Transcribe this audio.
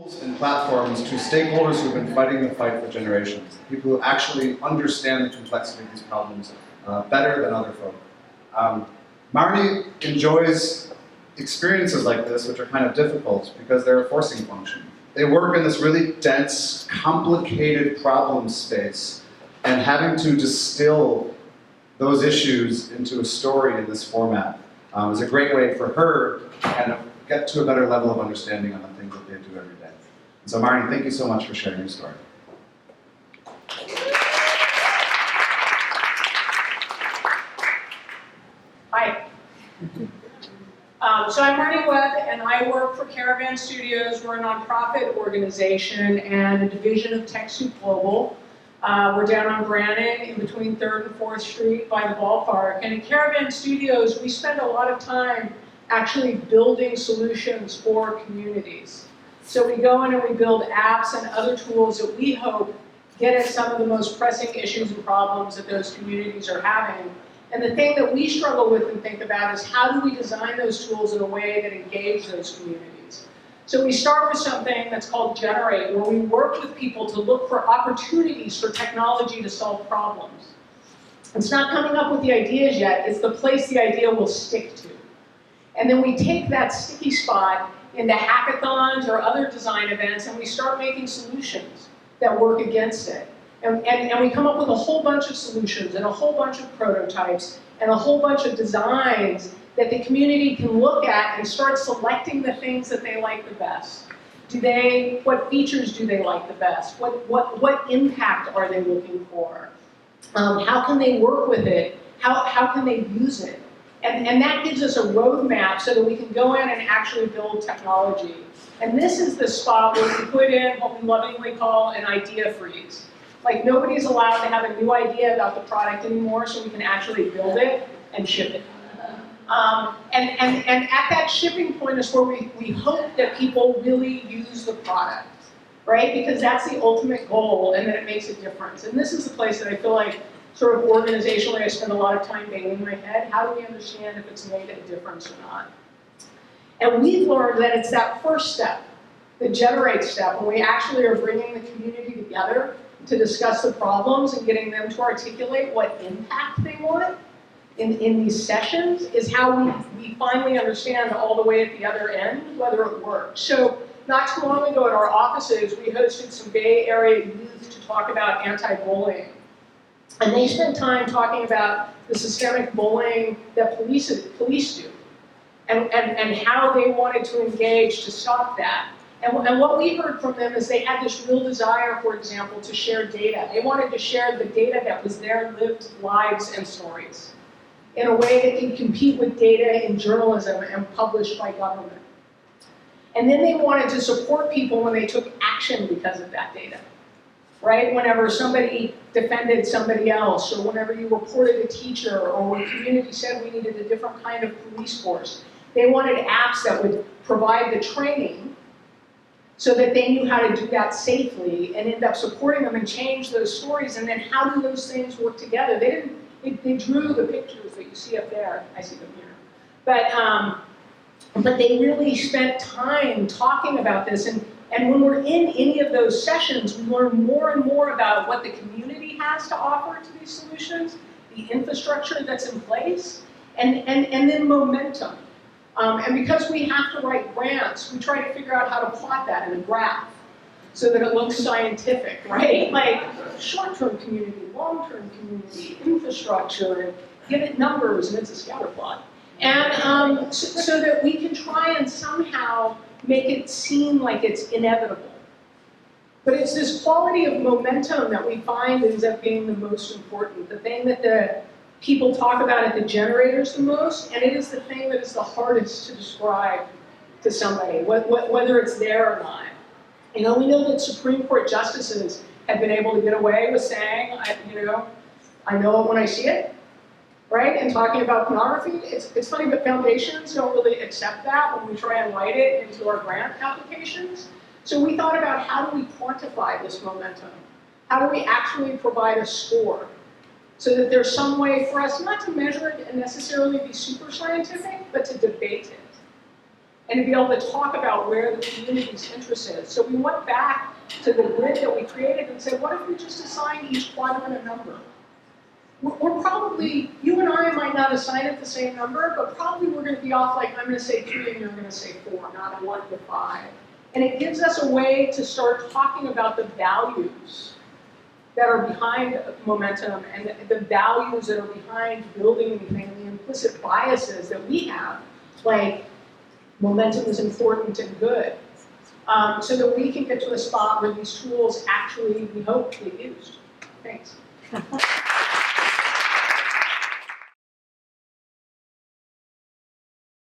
tools and platforms to stakeholders who've been fighting the fight for generations, people who actually understand the complexity of these problems better than other folk. Marnie enjoys experiences like this, which are kind of difficult because they're a forcing function. They work in this really dense, complicated problem space, and having to distill those issues into a story in this format is a great way for her to kind of get to a better level of understanding on the things that they do every day. And so Marnie, thank you so much for sharing your story. Hi. So I'm Marnie Webb, and I work for Caravan Studios. We're a nonprofit organization and a division of TechSoup Global. We're down on Brannan in between 3rd and 4th Street by the ballpark. And at Caravan Studios, we spend a lot of time actually building solutions for communities. So we go in and we build apps and other tools that we hope get at some of the most pressing issues and problems that those communities are having. And the thing that we struggle with and think about is how do we design those tools in a way that engage those communities? So we start with something that's called Generate, where we work with people to look for opportunities for technology to solve problems. It's not coming up with the ideas yet, it's the place the idea will stick to. And then we take that sticky spot into hackathons or other design events and we start making solutions that work against it. And we come up with a whole bunch of solutions and a whole bunch of prototypes and a whole bunch of designs that the community can look at and start selecting the things that they like the best. What features do they like the best? What impact are they looking for? How can they work with it? How can they use it? And that gives us a roadmap so that we can go in and actually build technology. And this is the spot where we put in what we lovingly call an idea freeze. Like nobody's allowed to have a new idea about the product anymore, so we can actually build it and ship it. And at that shipping point is where we hope that people really use the product, right? Because that's the ultimate goal, and that it makes a difference. And this is the place that I feel like, sort of organizationally, I spend a lot of time banging my head. How do we understand if it's made a difference or not? And we've learned that it's that first step, the generate step, when we actually are bringing the community together to discuss the problems and getting them to articulate what impact they want in these sessions, is how we finally understand all the way at the other end whether it works. So not too long ago at our offices, we hosted some Bay Area youth to talk about anti-bullying. And they spent time talking about the systemic bullying that police do and how they wanted to engage to stop that. And what we heard from them is they had this real desire, for example, to share data. They wanted to share the data that was their lived lives and stories in a way that could compete with data in journalism and published by government. And then they wanted to support people when they took action because of that data, right? Whenever somebody defended somebody else, or whenever you reported a teacher, or when the community said we needed a different kind of police force, they wanted apps that would provide the training so that they knew how to do that safely and end up supporting them and change those stories. And then how do those things work together? They drew the pictures that you see up there. I see them here. But they really spent time talking about this. And when we're in any of those sessions, we learn more and more about what the community has to offer to these solutions, the infrastructure that's in place, and then momentum. And because we have to write grants, we try to figure out how to plot that in a graph so that it looks scientific, right? Like short-term community, long-term community, infrastructure, and give it numbers, and it's a scatter plot. And so that we can try and somehow make it seem like it's inevitable. But it's this quality of momentum that we find ends up being the most important, the thing that the people talk about at the generators the most, and it is the thing that is the hardest to describe to somebody, whether it's there or not. You know, we know that Supreme Court justices have been able to get away with saying, I know it when I see it, right? And talking about pornography, it's funny, but foundations don't really accept that when we try and write it into our grant applications. So we thought about how do we quantify this momentum? How do we actually provide a score? So that there's some way for us not to measure it and necessarily be super scientific, but to debate it. and to be able to talk about where the community's interest is. So we went back to the grid that we created and said, what if we just assign each quadrant a number? We're probably, you and I might not assign it the same number, but probably we're going to be off like, I'm going to say 3 and you're going to say 4, not a 1 to 5. And it gives us a way to start talking about the values that are behind momentum and the values that are behind building anything, and the implicit biases that we have, like momentum is important and good, so that we can get to a spot where these tools actually, we hope, get used. Thanks.